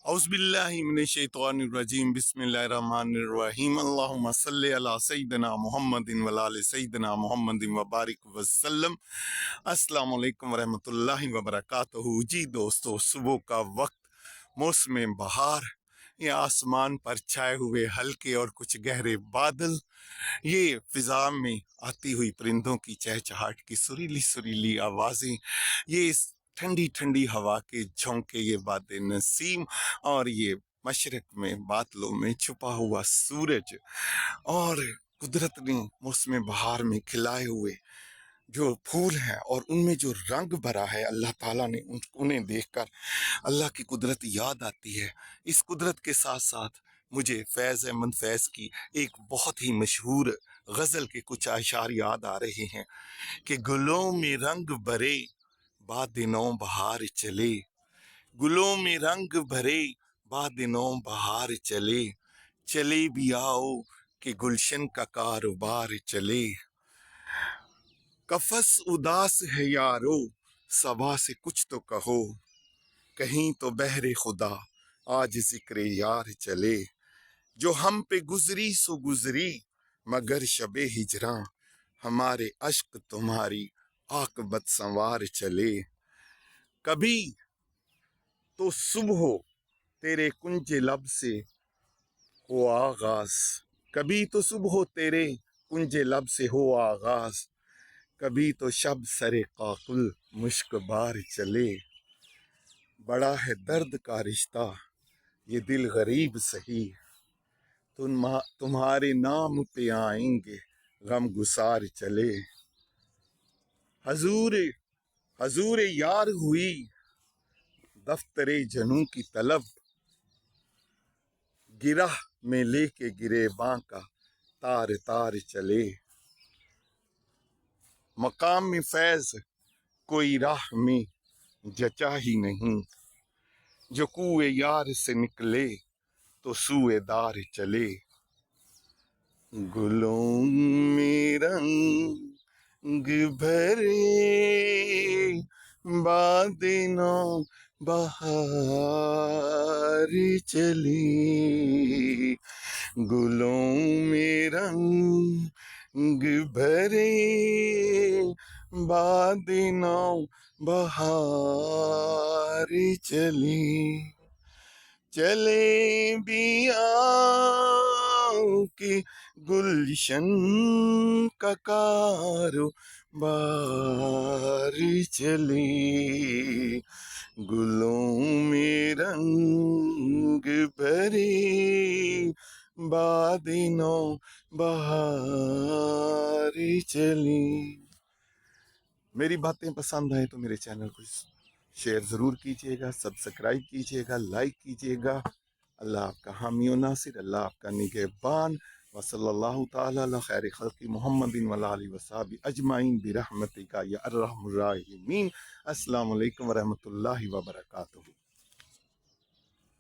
اعوذ باللہ من الشیطان الرجیم بسم اللہ الرحمن الرحیم اللہم صلی علی سیدنا محمد وعلی آل سیدنا محمد وبارک وسلم۔ السلام علیکم ورحمۃ اللہ وبرکاتہ۔ جی دوستو، صبح کا وقت، موسم بہار، یہ آسمان پر چھائے ہوئے ہلکے اور کچھ گہرے بادل، یہ فضا میں آتی ہوئی پرندوں کی چہچہاٹ کی سریلی سریلی آوازیں، یہ ٹھنڈی ٹھنڈی ہوا کے جھونکے، یہ باد نسیم، اور یہ مشرق میں بادلوں میں چھپا ہوا سورج، اور قدرت نے موسم بہار میں کھلائے ہوئے جو پھول ہیں اور ان میں جو رنگ بھرا ہے اللہ تعالیٰ نے، انہیں دیکھ کر اللہ کی قدرت یاد آتی ہے۔ اس قدرت کے ساتھ ساتھ مجھے فیض احمد فیض کی ایک بہت ہی مشہور غزل کے کچھ اشعار یاد آ رہے ہیں کہ گلوں میں رنگ بھرے باد نو بہار چلے، گلوں میں رنگ بھرے باد نو بہار چلے، چلے بھی آؤ کہ گلشن کا کاروبار چلے، قفس اداس ہے یارو صبا سے کچھ تو کہو، کہیں تو بہر خدا آج ذکر یار چلے، جو ہم پہ گزری سو گزری مگر شب ہجراں، ہمارے عشق تمہاری عاقبت سنوار چلے، کبھی تو صبح ہو تیرے کنج لب سے ہو آغاز، کبھی تو صبح ہو تیرے کنج لب سے ہو آغاز، کبھی تو شب سر قاقل مشک بار چلے، بڑا ہے درد کا رشتہ یہ دل غریب سہی، تمہارے نام پہ آئیں گے غم گسار چلے، حضور یار ہوئی دفتر جنوں کی طلب، گرہ میں لے کے گریباں کا تار تار چلے، مقام فیض کوئی راہ میں جچا ہی نہیں، جو کوئے یار سے نکلے تو سوئے دار چلے، گلوں میں رنگ بھرے باد نو بہار چلی، گلوں میں رنگ بھرے باد نو بہار چلی، چلے بھی آؤ کہ گلشن کا کاروبار چلے، گلوں میں رنگ بھرے باد نو بہار چلی۔ میری باتیں پسند آئیں تو میرے چینل کو شیئر ضرور کیجیے گا، سبسکرائب کیجیے گا، لائک کیجیے گا۔ اللہ آپ کا حامی و ناصر، اللہ آپ کا نگہبان، وصلی اللہ تعالی علی خیر خلق محمد وعلی آلہ وصحبہ اجمعین برحمتک یا ارحم الراحمین۔ السلام علیکم ورحمۃ اللہ وبرکاتہ۔